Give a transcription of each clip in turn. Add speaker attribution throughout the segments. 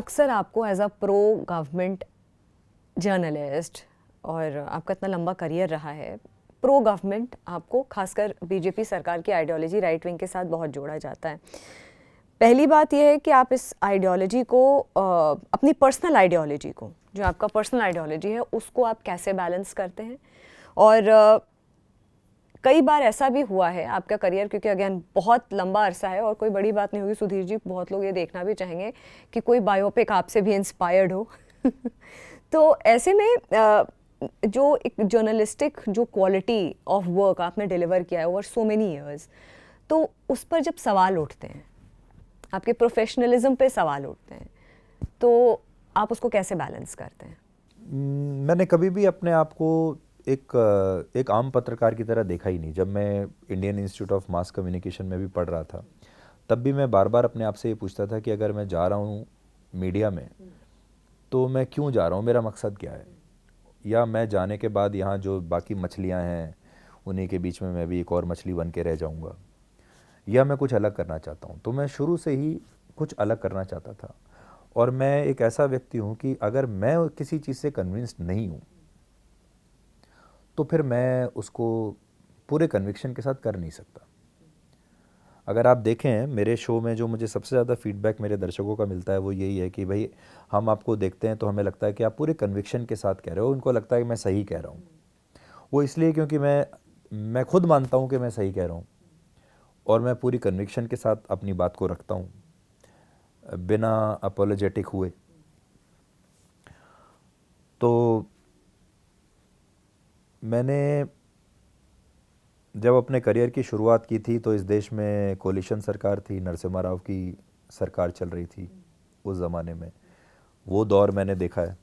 Speaker 1: अक्सर आपको as a pro government journalist, और आपका इतना लंबा करियर रहा है, प्रो गवर्नमेंट आपको खासकर बीजेपी सरकार की आइडियोलॉजी राइट विंग के साथ बहुत जोड़ा जाता है। पहली बात यह है कि आप इस आइडियोलॉजी को अपनी पर्सनल आइडियोलॉजी को, जो आपका पर्सनल आइडियोलॉजी है, उसको आप कैसे बैलेंस करते हैं। और कई बार ऐसा भी हुआ है आपका करियर, क्योंकि अगेन बहुत लंबा अरसा है और कोई बड़ी बात नहीं होगी सुधीर जी, बहुत लोग ये देखना भी चाहेंगे कि कोई बायोपिक आपसे भी इंस्पायर्ड हो। तो ऐसे में जो एक जर्नलिस्टिक जो क्वालिटी ऑफ वर्क आपने डिलीवर किया है ओवर सो मेनी इयर्स, तो उस पर जब सवाल उठते हैं, आपके प्रोफेशनलिज्म पे सवाल उठते हैं, तो आप उसको कैसे बैलेंस करते हैं?
Speaker 2: मैंने कभी भी अपने आप को एक आम पत्रकार की तरह देखा ही नहीं। जब मैं Indian institute of mass communication में भी पढ़ रहा था, तब भी मैं बार बार अपने आप से ये पूछता था कि अगर मैं जा रहा हूँ मीडिया में, तो मैं क्यों जा रहा हूँ, मेरा मकसद क्या है। या मैं जाने के बाद यहाँ जो बाकी मछलियाँ हैं उन्हीं के बीच में मैं भी एक और मछली बन के रह जाऊँगा, या मैं कुछ अलग करना चाहता हूँ। तो मैं शुरू से ही कुछ अलग करना चाहता था। और मैं एक ऐसा व्यक्ति हूँ कि अगर मैं किसी चीज़ से कन्विंस्ड नहीं हूँ, तो फिर मैं उसको पूरे कन्विक्शन के साथ कर नहीं सकता। अगर आप देखें मेरे शो में, जो मुझे सबसे ज़्यादा फीडबैक मेरे दर्शकों का मिलता है वो यही है कि भाई, हम आपको देखते हैं तो हमें लगता है कि आप पूरे कन्विक्शन के साथ कह रहे हो। उनको लगता है कि मैं सही कह रहा हूँ। वो इसलिए क्योंकि मैं खुद मानता हूँ कि मैं सही कह रहा हूँ, और मैं पूरी कन्विक्शन के साथ अपनी बात को रखता हूँ, बिना अपोलोजेटिक हुए। तो मैंने जब अपने करियर की शुरुआत की थी, तो इस देश में कोलिशन सरकार थी, नरसिम्हा राव की सरकार चल रही थी उस ज़माने में। वो दौर मैंने देखा है।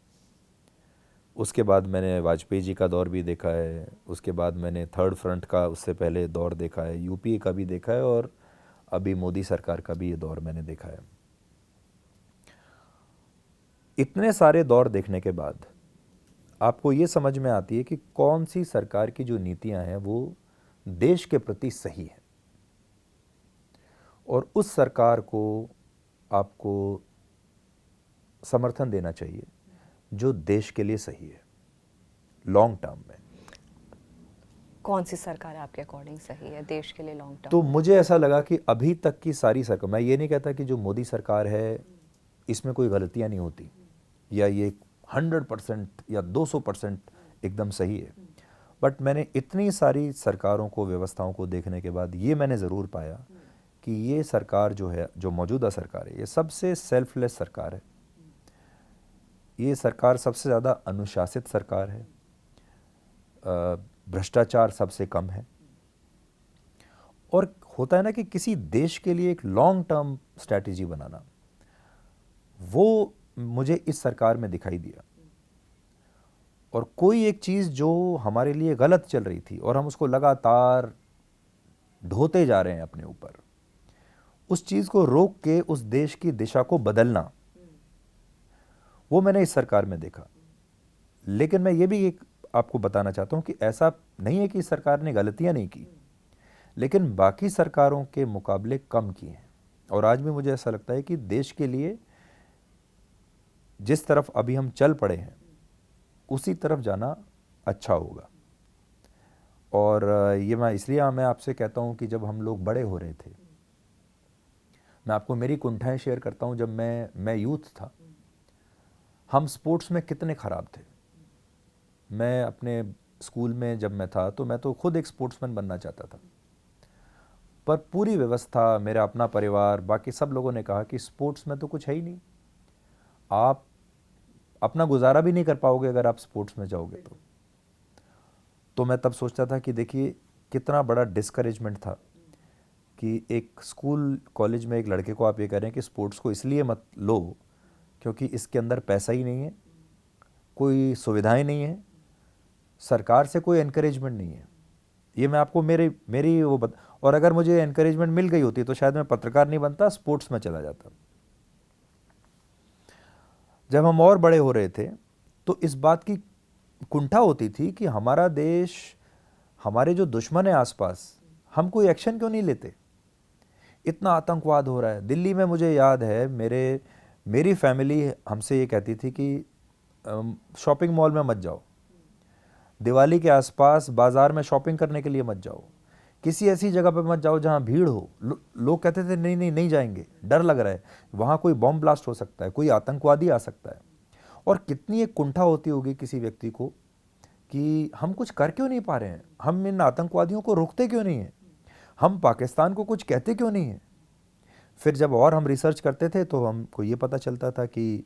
Speaker 2: उसके बाद मैंने वाजपेयी जी का दौर भी देखा है। उसके बाद मैंने थर्ड फ्रंट का उससे पहले दौर देखा है, यूपीए का भी देखा है, और अभी मोदी सरकार का भी ये दौर मैंने देखा है। इतने सारे दौर देखने के बाद आपको ये समझ में आती है कि कौन सी सरकार की जो नीतियां हैं वो देश के प्रति सही है, और उस सरकार को आपको समर्थन देना चाहिए जो देश के लिए सही है लॉन्ग टर्म में।
Speaker 1: कौन सी सरकार आपके अकॉर्डिंग सही है देश के लिए लॉन्ग
Speaker 2: तो
Speaker 1: टर्म?
Speaker 2: मुझे ऐसा लगा कि अभी तक की सारी सरकार, मैं ये नहीं कहता कि जो मोदी सरकार है इसमें कोई गलतियां नहीं होती, या ये 100% या 200% एकदम सही है, बट मैंने इतनी सारी सरकारों को, व्यवस्थाओं को देखने के बाद ये मैंने ज़रूर पाया कि ये सरकार जो है, जो मौजूदा सरकार है, ये सबसे सेल्फलेस सरकार है। ये सरकार सबसे ज़्यादा अनुशासित सरकार है। भ्रष्टाचार सबसे कम है। और होता है ना कि किसी देश के लिए एक लॉन्ग टर्म स्ट्रैटेजी बनाना, वो मुझे इस सरकार में दिखाई दिया। और कोई एक चीज़ जो हमारे लिए गलत चल रही थी और हम उसको लगातार ढोते जा रहे हैं अपने ऊपर, उस चीज़ को रोक के उस देश की दिशा को बदलना, वो मैंने इस सरकार में देखा। लेकिन मैं ये भी एक आपको बताना चाहता हूँ कि ऐसा नहीं है कि इस सरकार ने गलतियाँ नहीं की, लेकिन बाकी सरकारों के मुकाबले कम की हैं। और आज भी मुझे ऐसा लगता है कि देश के लिए जिस तरफ अभी हम चल पड़े हैं उसी तरफ जाना अच्छा होगा। और ये मैं आपसे कहता हूँ कि जब हम लोग बड़े हो रहे थे, मैं आपको मेरी कुंठाएं शेयर करता हूँ। जब मैं यूथ था, हम स्पोर्ट्स में कितने ख़राब थे। मैं अपने स्कूल में जब मैं था, तो मैं तो खुद एक स्पोर्ट्समैन बनना चाहता था, पर पूरी व्यवस्था, मेरा अपना परिवार, बाकी सब लोगों ने कहा कि स्पोर्ट्स में तो कुछ है ही नहीं, आप अपना गुजारा भी नहीं कर पाओगे अगर आप स्पोर्ट्स में जाओगे। तो मैं तब सोचता था कि देखिए कितना बड़ा डिस्करेजमेंट था कि एक स्कूल कॉलेज में एक लड़के को आप ये कह रहे हैं कि स्पोर्ट्स को इसलिए मत लो क्योंकि इसके अंदर पैसा ही नहीं है, कोई सुविधाएं नहीं है, सरकार से कोई एनकरेजमेंट नहीं है। ये मैं आपको मेरी और अगर मुझे एनकरेजमेंट मिल गई होती तो शायद मैं पत्रकार नहीं बनता, स्पोर्ट्स में चला जाता। जब हम और बड़े हो रहे थे तो इस बात की कुंठा होती थी कि हमारा देश, हमारे जो दुश्मन है आसपास, हम कोई एक्शन क्यों नहीं लेते। इतना आतंकवाद हो रहा है दिल्ली में। मुझे याद है मेरी फैमिली हमसे ये कहती थी कि शॉपिंग मॉल में मत जाओ, दिवाली के आसपास बाज़ार में शॉपिंग करने के लिए मत जाओ, किसी ऐसी जगह पर मत जाओ जहाँ भीड़ हो। लोग कहते थे नहीं नहीं नहीं जाएंगे, डर लग रहा है, वहाँ कोई बॉम्ब ब्लास्ट हो सकता है, कोई आतंकवादी आ सकता है। और कितनी एक कुंठा होती होगी किसी व्यक्ति को कि हम कुछ कर क्यों नहीं पा रहे हैं, हम इन आतंकवादियों को रोकते क्यों नहीं हैं, हम पाकिस्तान को कुछ कहते क्यों नहीं हैं। फिर जब और हम रिसर्च करते थे तो हमको ये पता चलता था कि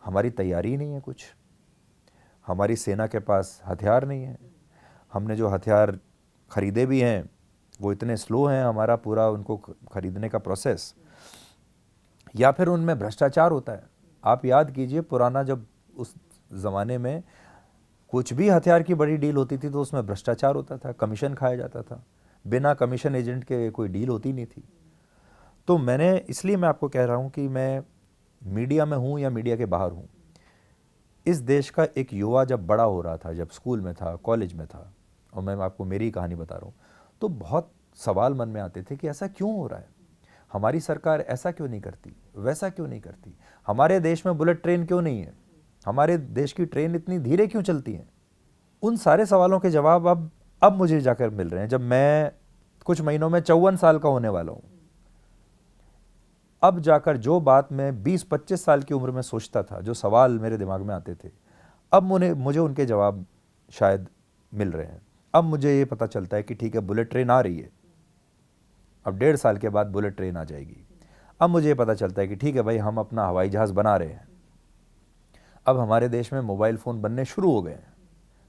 Speaker 2: हमारी तैयारी नहीं है कुछ, हमारी सेना के पास हथियार नहीं है, हमने जो हथियार ख़रीदे भी हैं वो इतने स्लो हैं, हमारा पूरा उनको ख़रीदने का प्रोसेस, या फिर उनमें भ्रष्टाचार होता है। आप याद कीजिए पुराना, जब उस ज़माने में कुछ भी हथियार की बड़ी डील होती थी तो उसमें भ्रष्टाचार होता था, कमीशन खाया जाता था, बिना कमीशन एजेंट के कोई डील होती नहीं थी। तो इसलिए मैं आपको कह रहा हूँ कि मैं मीडिया में हूँ या मीडिया के बाहर हूँ, इस देश का एक युवा जब बड़ा हो रहा था, जब स्कूल में था, कॉलेज में था, और मैं आपको मेरी कहानी बता रहा हूँ, तो बहुत सवाल मन में आते थे कि ऐसा क्यों हो रहा है, हमारी सरकार ऐसा क्यों नहीं करती, वैसा क्यों नहीं करती, हमारे देश में बुलेट ट्रेन क्यों नहीं है, हमारे देश की ट्रेन इतनी धीरे क्यों चलती हैं। उन सारे सवालों के जवाब अब मुझे जाकर मिल रहे हैं, जब मैं कुछ महीनों में 54 साल का होने वाला हूँ। अब जाकर जो बात मैं 20-25 साल की उम्र में सोचता था, जो सवाल मेरे दिमाग में आते थे, अब मुझे उनके जवाब शायद मिल रहे हैं। अब मुझे ये पता चलता है कि ठीक है, बुलेट ट्रेन आ रही है, अब 1.5 साल के बाद बुलेट ट्रेन आ जाएगी। अब मुझे ये पता चलता है कि ठीक है भाई, हम अपना हवाई जहाज़ बना रहे हैं। अब हमारे देश में मोबाइल फ़ोन बनने शुरू हो गए हैं,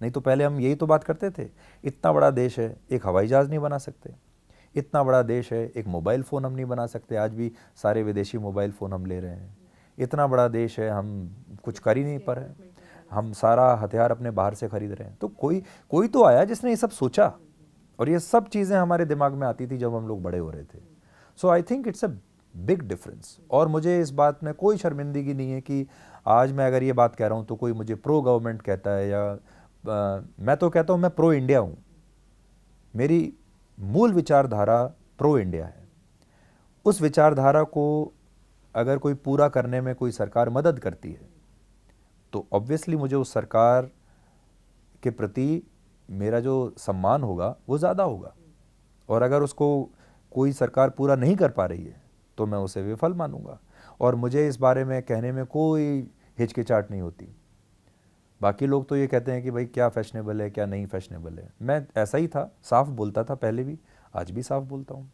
Speaker 2: नहीं तो पहले हम यही तो बात करते थे, इतना बड़ा देश है, एक हवाई जहाज़ नहीं बना सकते, इतना बड़ा देश है, एक मोबाइल फ़ोन हम नहीं बना सकते, आज भी सारे विदेशी मोबाइल फ़ोन हम ले रहे हैं, इतना बड़ा देश है, हम कुछ कर ही नहीं पा रहे हैं, हम सारा हथियार अपने बाहर से खरीद रहे हैं। तो कोई तो आया जिसने ये सब सोचा, और ये सब चीज़ें हमारे दिमाग में आती थी जब हम लोग बड़े हो रहे थे। So I think it's a big difference, और मुझे इस बात में कोई शर्मिंदगी नहीं है कि आज मैं अगर ये बात कह रहा हूँ तो कोई मुझे प्रो गवर्नमेंट कहता है, या मैं तो कहता हूँ मैं प्रो इंडिया हूँ। मेरी मूल विचारधारा प्रो इंडिया है। उस विचारधारा को अगर कोई पूरा करने में कोई सरकार मदद करती है तो ऑब्वियसली मुझे उस सरकार के प्रति मेरा जो सम्मान होगा वो ज़्यादा होगा, और अगर उसको कोई सरकार पूरा नहीं कर पा रही है तो मैं उसे विफल मानूंगा, और मुझे इस बारे में कहने में कोई हिचकिचाहट नहीं होती। बाकी लोग तो ये कहते हैं कि भाई क्या फैशनेबल है, क्या नहीं फैशनेबल है। मैं ऐसा ही था, साफ बोलता था पहले भी, आज भी साफ बोलता हूँ।